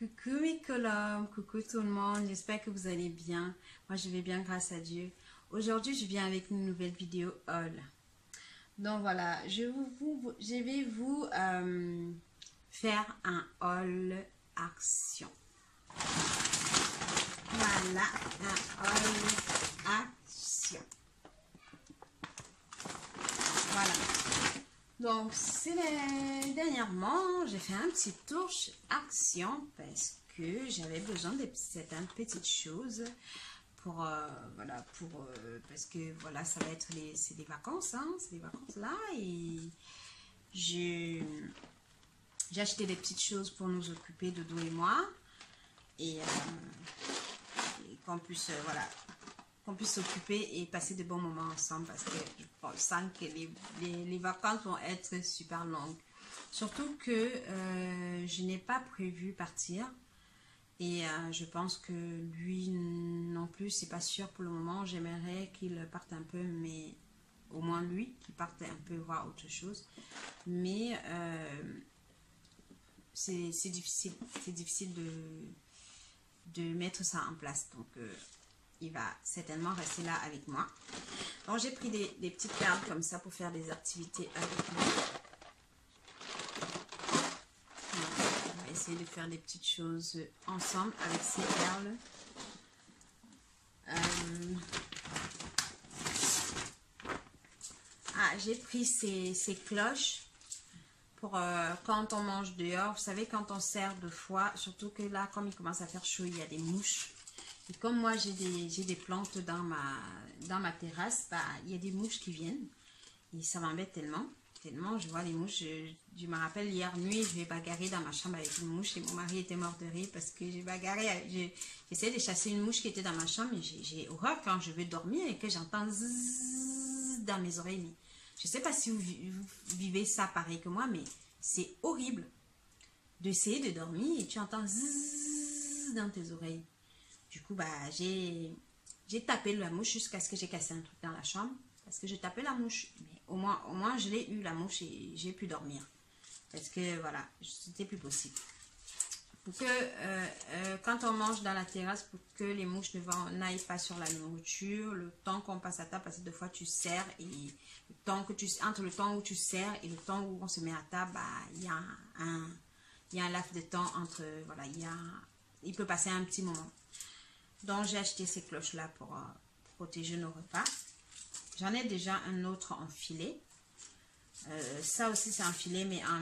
Coucou mes colombes, coucou tout le monde, j'espère que vous allez bien. Moi je vais bien grâce à Dieu. Aujourd'hui je viens avec une nouvelle vidéo haul. Donc voilà, je vais vous faire un haul action. Voilà, un haul action. Voilà. Donc, dernièrement, j'ai fait un petit tour chez Action parce que j'avais besoin de certaines petites choses pour, parce que voilà, ça va être c'est des vacances, hein, c'est des vacances là et j'ai acheté des petites choses pour nous occuper, Dodo et moi et qu'on puisse, voilà, qu'on puisse s'occuper et passer de bons moments ensemble parce que je sens que les vacances vont être super longues. Surtout que je n'ai pas prévu partir et je pense que lui non plus, c'est pas sûr pour le moment. J'aimerais qu'il parte un peu, mais au moins lui, qu'il parte un peu voir autre chose. Mais c'est difficile de mettre ça en place. Donc il va certainement rester là avec moi. Donc j'ai pris des petites perles comme ça pour faire des activités avec lui. On va essayer de faire des petites choses ensemble avec ces perles. J'ai pris ces cloches pour quand on mange dehors. Vous savez, quand on sert de fois, surtout que là, comme il commence à faire chaud, il y a des mouches. Et comme moi, j'ai des plantes dans ma terrasse, bah, il y a des mouches qui viennent. Et ça m'embête tellement. Tellement, je vois les mouches. Je me rappelle, hier nuit, je vais bagarrer dans ma chambre avec une mouche. Et mon mari était mort de rire parce que j'ai bagarré. J'essayais de chasser une mouche qui était dans ma chambre. Et j'ai horreur quand je veux dormir et que j'entends zzzz dans mes oreilles. Mais je ne sais pas si vous vivez ça pareil que moi, mais c'est horrible d'essayer de dormir et tu entends zzzz dans tes oreilles. Du coup, bah, j'ai tapé la mouche jusqu'à ce que j'ai cassé un truc dans la chambre. Parce que j'ai tapé la mouche. Mais au moins je l'ai eu, la mouche, et j'ai pu dormir. Parce que, voilà, c'était plus possible. Pour que, quand on mange dans la terrasse, pour que les mouches n'aillent pas sur la nourriture, le temps qu'on passe à table, parce que des fois tu sers, et entre le temps où tu sers et le temps où on se met à table, bah, il y a un laps de temps entre, voilà, il peut passer un petit moment. Donc, j'ai acheté ces cloches-là pour protéger nos repas. J'en ai déjà un autre en filet. Ça aussi, c'est un filet, mais en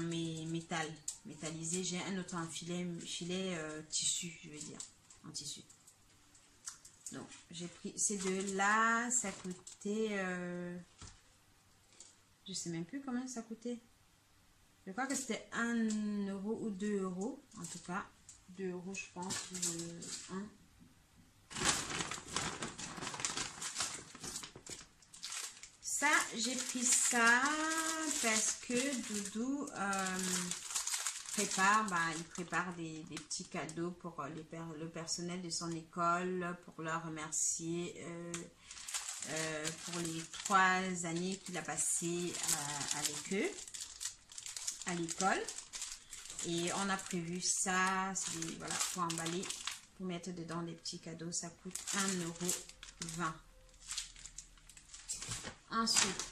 métallisé. J'ai un autre en filet tissu, je veux dire, en tissu. Donc, j'ai pris ces deux-là. Ça coûtait... je sais même plus combien ça coûtait. Je crois que c'était 1 euro ou 2 euros. En tout cas, 2 euros, je pense. Ça, j'ai pris ça parce que Doudou il prépare des petits cadeaux pour le personnel de son école, pour leur remercier pour les 3 années qu'il a passées avec eux à l'école. Et on a prévu ça, voilà, pour emballer, pour mettre dedans des petits cadeaux. Ça coûte 1,20 €. Ensuite,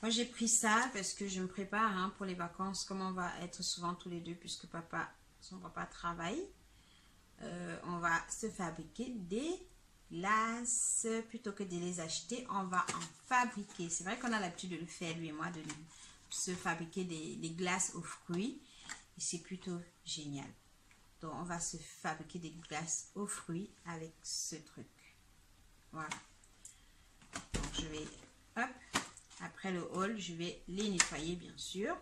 moi j'ai pris ça parce que je me prépare pour les vacances, comme on va être souvent tous les deux puisque son papa travaille. On va se fabriquer des glaces plutôt que de les acheter. On va en fabriquer. C'est vrai qu'on a l'habitude de le faire, lui et moi, de se fabriquer des glaces aux fruits. Et c'est plutôt génial. Donc on va se fabriquer des glaces aux fruits avec ce truc. Voilà. Donc je vais, hop, après le haul, je vais les nettoyer bien sûr.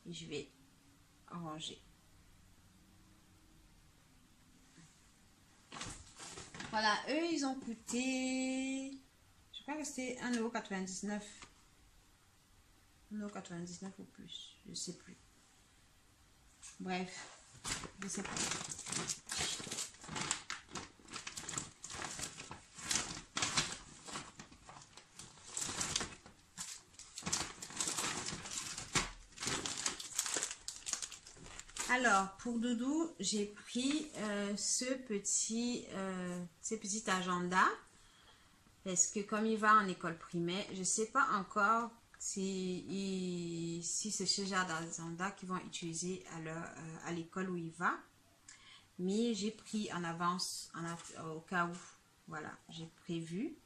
Et je vais ranger. Voilà, eux ils ont coûté, je crois que c'était 1,99 €. 1,99 € ou plus, je sais plus. Bref, je sais pas. Alors, pour Doudou, j'ai pris ce petit agenda. Parce que comme il va en école primaire, je ne sais pas encore si c'est ce genre d'agenda qu'ils vont utiliser à l'école où il va. Mais j'ai pris en avance au cas où. Voilà, j'ai prévu.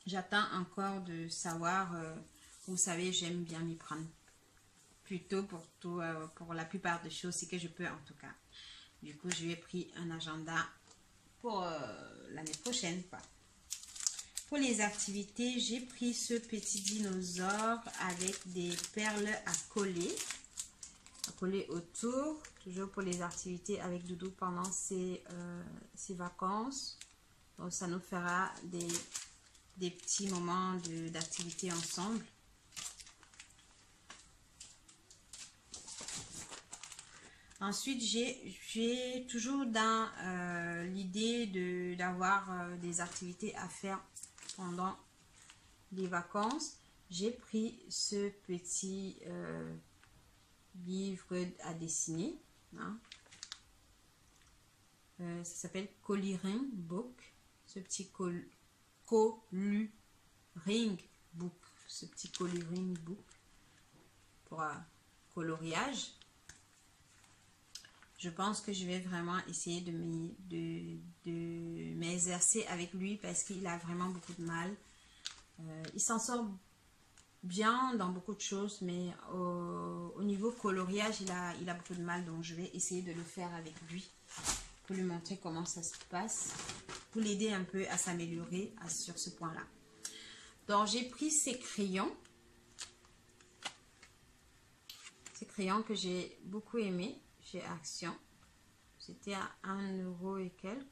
J'attends encore de savoir. Vous savez, j'aime bien m'y prendre. Plutôt pour la plupart des choses, c'est que je peux en tout cas. Du coup, je lui ai pris un agenda pour l'année prochaine. Quoi. Pour les activités, j'ai pris ce petit dinosaure avec des perles à coller autour. Toujours pour les activités avec Doudou pendant ses vacances. Donc, ça nous fera des petits moments d'activité ensemble. Ensuite, j'ai toujours dans l'idée d'avoir des activités à faire pendant les vacances. J'ai pris ce petit livre à dessiner. Hein. Ça s'appelle Coloring Book. Ce petit Coloring Book. Ce petit Coloring Book pour coloriage. Je pense que je vais vraiment essayer de m'exercer avec lui parce qu'il a vraiment beaucoup de mal. Il s'en sort bien dans beaucoup de choses, mais au niveau coloriage, il a beaucoup de mal. Donc, je vais essayer de le faire avec lui pour lui montrer comment ça se passe, pour l'aider un peu à s'améliorer sur ce point-là. Donc, j'ai pris ces crayons. Ces crayons que j'ai beaucoup aimés. Chez Action, c'était à 1 € et quelques.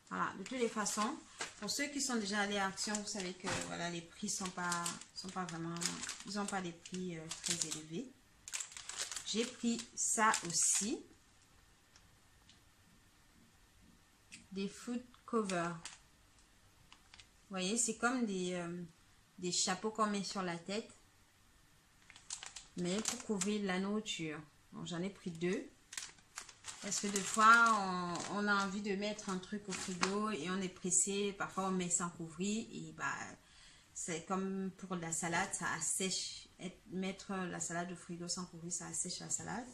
Voilà, de toutes les façons, pour ceux qui sont déjà allés à Action, vous savez que voilà, les prix sont pas vraiment, ils n'ont pas des prix très élevés. J'ai pris ça aussi, des food covers. Vous voyez, c'est comme des chapeaux qu'on met sur la tête. Mais pour couvrir la nourriture. J'en ai pris 2. Parce que des fois, on a envie de mettre un truc au frigo et on est pressé. Parfois, on met sans couvrir. Et bah, c'est comme pour la salade, ça assèche. Mettre la salade au frigo sans couvrir, ça assèche la salade.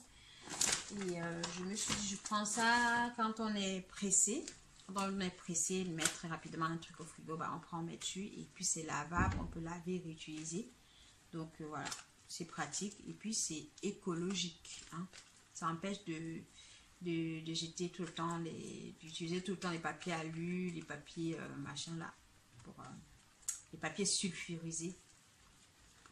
Et je me suis dit, je prends ça quand on est pressé. Quand on est pressé, mettre très rapidement un truc au frigo, bah, on prend, on met dessus. Et puis, c'est lavable. On peut laver et réutiliser. Donc, voilà. C'est pratique et puis c'est écologique. Hein. Ça empêche de jeter tout le temps, d'utiliser tout le temps les papiers alu, les papiers machin là, pour les papiers sulfurisés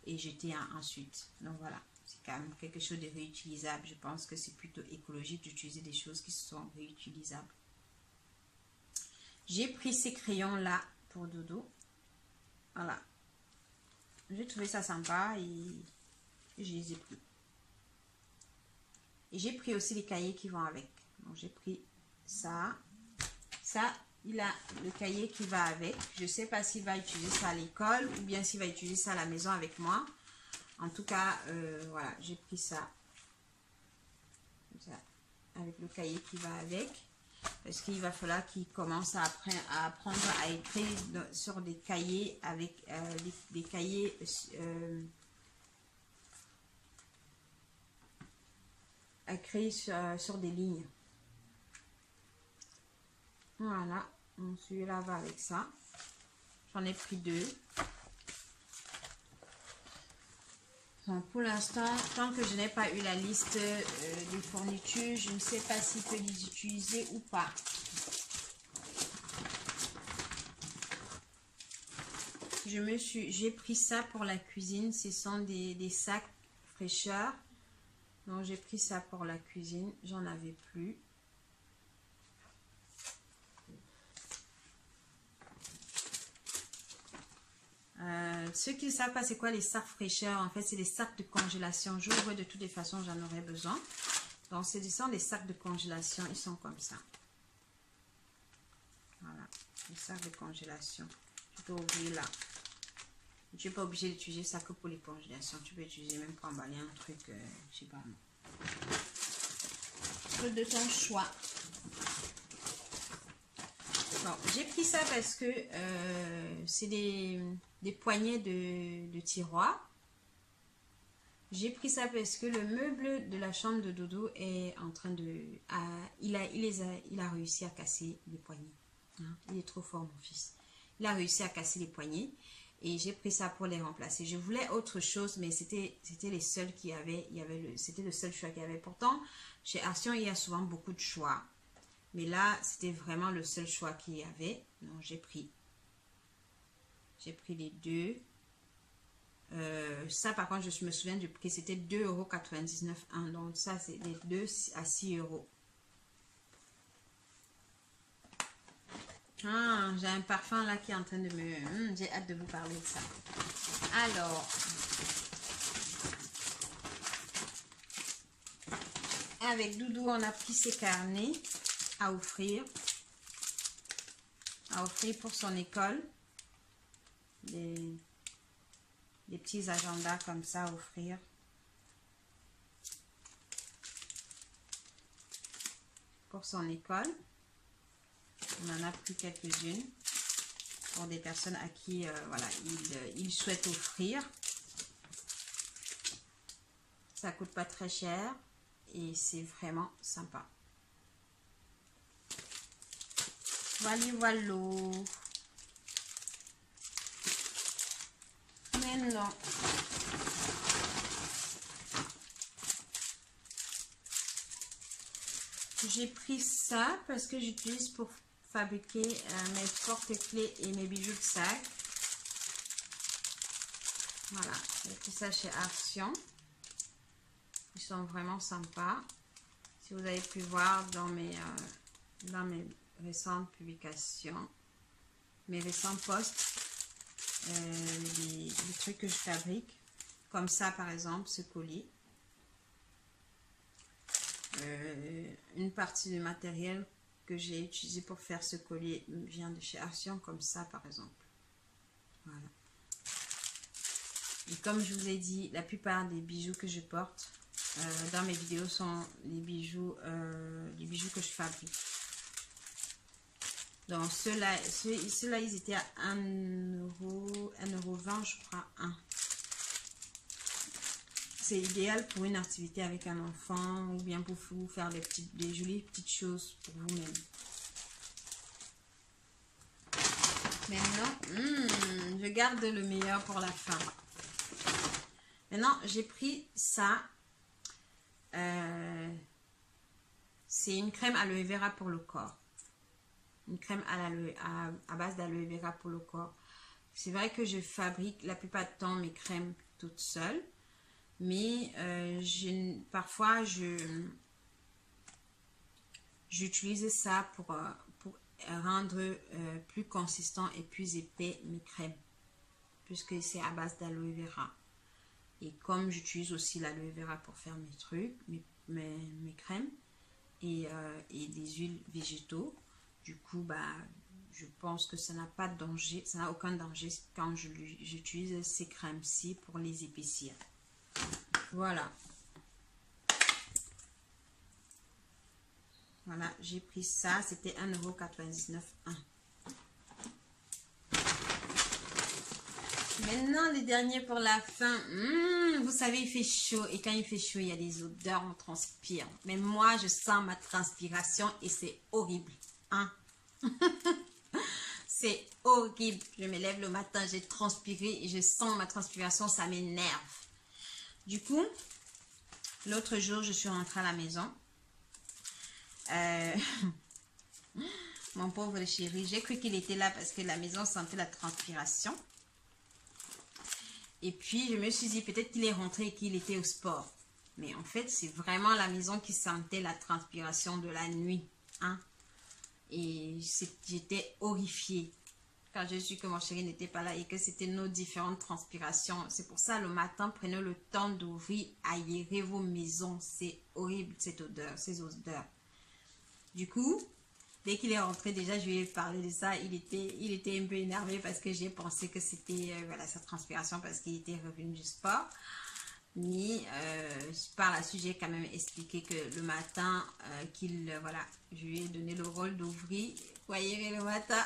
et jeter ensuite. Donc voilà, c'est quand même quelque chose de réutilisable. Je pense que c'est plutôt écologique d'utiliser des choses qui sont réutilisables. J'ai pris ces crayons là pour Dodo. Voilà. J'ai trouvé ça sympa et je les ai pris. Et j'ai pris aussi les cahiers qui vont avec. Donc j'ai pris ça. Ça, il a le cahier qui va avec. Je ne sais pas s'il va utiliser ça à l'école ou bien s'il va utiliser ça à la maison avec moi. En tout cas, voilà, j'ai pris ça. Avec le cahier qui va avec. Parce qu'il va falloir qu'il commence à apprendre à écrire sur des cahiers avec des cahiers écrits sur des lignes. Voilà, celui-là va avec ça. J'en ai pris 2. Donc pour l'instant, tant que je n'ai pas eu la liste des fournitures, je ne sais pas s'il peut les utiliser ou pas. J'ai pris ça pour la cuisine. Ce sont des sacs fraîcheur. Donc j'ai pris ça pour la cuisine. J'en avais plus. Ceux qui ne savent pas c'est quoi les sacs fraîcheur, en fait c'est des sacs de congélation. J'ouvre de toutes les façons, j'en aurais besoin. Donc ce sont des sacs de congélation, ils sont comme ça. Voilà, les sacs de congélation. Je peux ouvrir là. Tu n'es pas obligé d'utiliser ça que pour les congélations. Tu peux utiliser même pour emballer un truc, je sais pas. Truc de ton choix. Bon, j'ai pris ça parce que c'est des poignées de tiroirs. J'ai pris ça parce que le meuble de la chambre de Dodo est en train de... il a réussi à casser les poignées. Hein? Il est trop fort, mon fils. Il a réussi à casser les poignées. Et j'ai pris ça pour les remplacer. Je voulais autre chose, mais c'était les seuls qui avaient. C'était le seul choix qu'il y avait. Pourtant, chez Action, il y a souvent beaucoup de choix. Mais là, c'était vraiment le seul choix qu'il y avait. Donc, j'ai pris les deux. Ça, par contre, je me souviens du prix. C'était 2,99 €. Donc, ça, c'est les 2 à 6 €. Ah, j'ai un parfum là qui est en train de me... j'ai hâte de vous parler de ça. Alors, avec Doudou, on a pris ses carnets à offrir pour son école. Des petits agendas comme ça à offrir. Pour son école. On en a pris quelques-unes pour des personnes à qui voilà, il souhaite offrir. Ça coûte pas très cher et c'est vraiment sympa. Voilà, voilà. Maintenant, j'ai pris ça parce que j'utilise pour fabriquer mes porte-clés et mes bijoux de sac. Voilà, j'ai pris ça chez Action. Ils sont vraiment sympas. Si vous avez pu voir dans mes récentes publications, mes récents posts, les trucs que je fabrique, comme ça par exemple, ce collier. Une partie du matériel que j'ai utilisé pour faire ce collier vient de chez Action, comme ça par exemple. Voilà. Et comme je vous ai dit, la plupart des bijoux que je porte dans mes vidéos sont les bijoux que je fabrique. Donc ceux-là, ils étaient à 1,20 €, je crois, C'est idéal pour une activité avec un enfant ou bien pour vous faire des jolies petites choses pour vous-même. Maintenant, je garde le meilleur pour la fin. Maintenant, j'ai pris ça. C'est une crème aloe vera pour le corps. Une crème à base d'aloe vera pour le corps. C'est vrai que je fabrique la plupart du temps mes crèmes toute seule. Mais parfois, j'utilise ça pour rendre plus consistant et plus épais mes crèmes. Puisque c'est à base d'aloe vera. Et comme j'utilise aussi l'aloe vera pour faire mes trucs, mes crèmes et des huiles végétaux, du coup, je pense que ça n'a pas de danger, ça n'a aucun danger quand j'utilise ces crèmes-ci pour les épaissir. Voilà. Voilà, j'ai pris ça. C'était 1,99 €. Maintenant, les derniers pour la fin. Vous savez, il fait chaud. Et quand il fait chaud, il y a des odeurs, on transpire. Mais moi, je sens ma transpiration et c'est horrible. Hein? C'est horrible. Je me lève le matin, j'ai transpiré et je sens ma transpiration, ça m'énerve. Du coup, l'autre jour, je suis rentrée à la maison. Mon pauvre chéri, j'ai cru qu'il était là parce que la maison sentait la transpiration. Et puis, je me suis dit, peut-être qu'il est rentré et qu'il était au sport. Mais en fait, c'est vraiment la maison qui sentait la transpiration de la nuit. Hein? Et j'étais horrifiée quand je suis que mon chéri n'était pas là et que c'était nos différentes transpirations. C'est pour ça, le matin, prenez le temps d'ouvrir, aérer vos maisons. C'est horrible, cette odeur, ces odeurs. Du coup, Dès qu'il est rentré, déjà, je lui ai parlé de ça. Il était un peu énervé parce que j'ai pensé que c'était voilà, sa transpiration parce qu'il était revenu du sport. Mais par la suite, j'ai quand même expliqué que le matin, voilà, je lui ai donné le rôle d'ouvrir, voyez, le matin.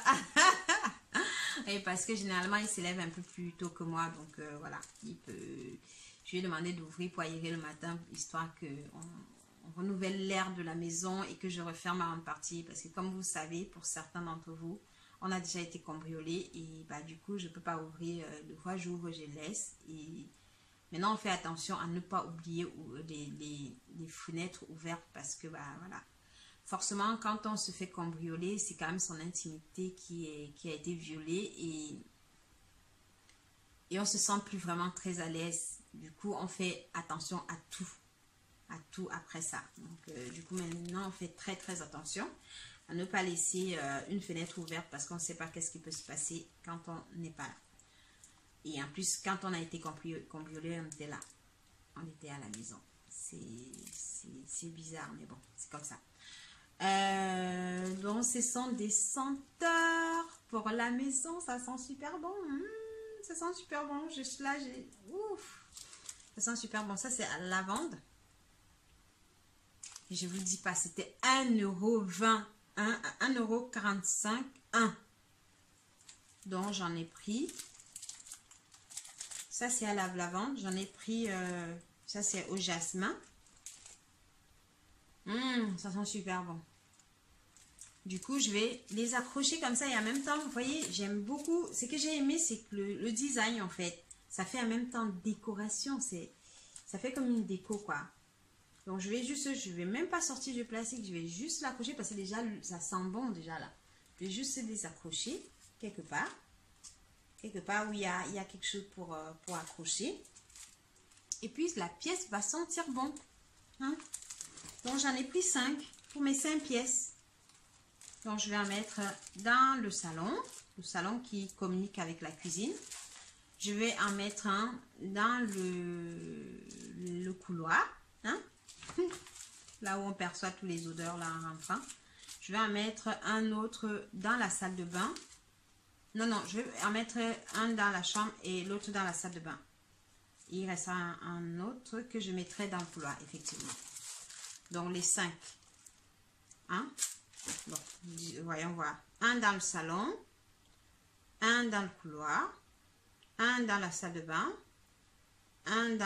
Et parce que généralement, il se lève un peu plus tôt que moi. Donc voilà, je lui ai demandé d'ouvrir pour aérer le matin, histoire qu'on renouvelle l'air de la maison et que je referme avant de partir. Parce que comme vous savez, pour certains d'entre vous, on a déjà été cambriolés. Et bah, du coup, je ne peux pas ouvrir. Le fois j'ouvre, je laisse. Et maintenant, on fait attention à ne pas oublier les fenêtres ouvertes parce que, bah, voilà. Forcément, quand on se fait cambrioler, c'est quand même son intimité qui a été violée et on se sent plus vraiment très à l'aise. Du coup, on fait attention à tout après ça. Donc, du coup, maintenant, on fait très, très attention à ne pas laisser une fenêtre ouverte parce qu'on ne sait pas qu'est-ce qui peut se passer quand on n'est pas là. Et en plus, quand on a été cambriolé, on était là. On était à la maison. C'est bizarre, mais bon, c'est comme ça. Donc, ce sont des senteurs pour la maison. Ça sent super bon. Ça sent super bon. Je suis là, ouf. Ça sent super bon. Ça, c'est à la lavande. Et je vous dis pas, c'était 1,20 €, 1,45 €, Donc, j'en ai pris. Ça, c'est à la lavande. J'en ai pris, ça, c'est au jasmin. Ça sent super bon. Du coup, je vais les accrocher comme ça et en même temps, vous voyez, j'aime beaucoup. Ce que j'ai aimé, c'est que le design, en fait, ça fait en même temps décoration. Ça fait comme une déco, quoi. Donc, je vais même pas sortir du plastique. Je vais juste l'accrocher parce que déjà, ça sent bon déjà là. Je vais juste les accrocher quelque part. Quelque part où il y a quelque chose pour accrocher. Et puis, la pièce va sentir bon. Hein? Donc, j'en ai pris 5 pour mes 5 pièces. Donc, je vais en mettre dans le salon qui communique avec la cuisine. Je vais en mettre un dans le couloir, hein? Là où on perçoit toutes les odeurs là en rentrant. Je vais en mettre un autre dans la salle de bain. Non, je vais en mettre un dans la chambre et l'autre dans la salle de bain. Il reste un autre que je mettrai dans le couloir, effectivement. Donc, les 5. Hein? Bon, voyons voir. Un dans le salon, un dans le couloir, un dans la salle de bain, un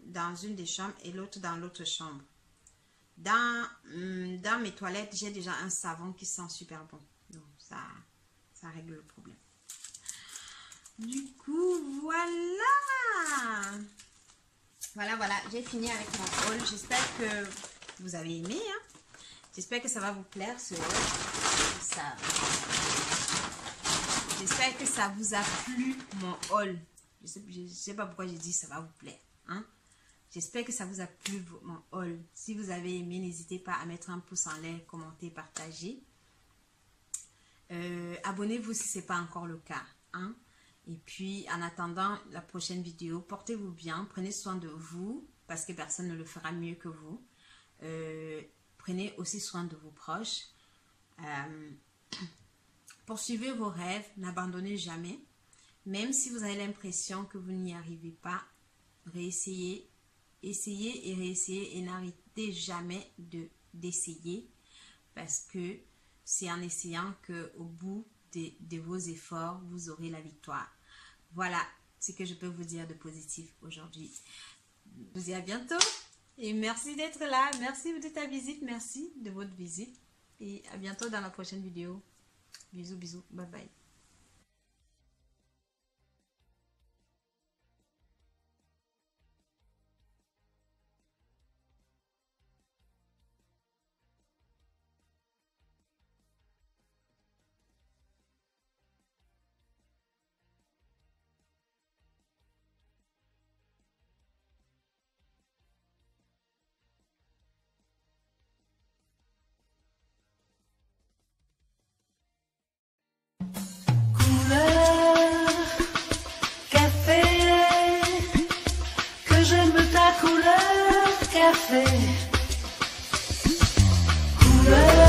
dans une des chambres et l'autre dans l'autre chambre. Dans mes toilettes, j'ai déjà un savon qui sent super bon. Donc, ça règle le problème. Du coup, voilà. Voilà, j'ai fini avec mon haul. J'espère que vous avez aimé. Hein? J'espère que ça va vous plaire, ce haul. J'espère que ça vous a plu, mon haul. Je sais pas pourquoi j'ai dit ça va vous plaire. Hein? J'espère que ça vous a plu, mon haul. Si vous avez aimé, n'hésitez pas à mettre un pouce en l'air, commenter, partager. Abonnez-vous si ce n'est pas encore le cas. Hein? Et puis, en attendant la prochaine vidéo, portez-vous bien, prenez soin de vous, parce que personne ne le fera mieux que vous. Prenez aussi soin de vos proches. Poursuivez vos rêves, n'abandonnez jamais. Même si vous avez l'impression que vous n'y arrivez pas, réessayez, essayez et réessayez et n'arrêtez jamais d'essayer, parce que c'est en essayant qu'au bout de vos efforts, vous aurez la victoire. Voilà ce que je peux vous dire de positif aujourd'hui. Je vous dis à bientôt et merci d'être là. Merci de ta visite, merci de votre visite et à bientôt dans la prochaine vidéo. Bisous, bisous, bye bye. Couleur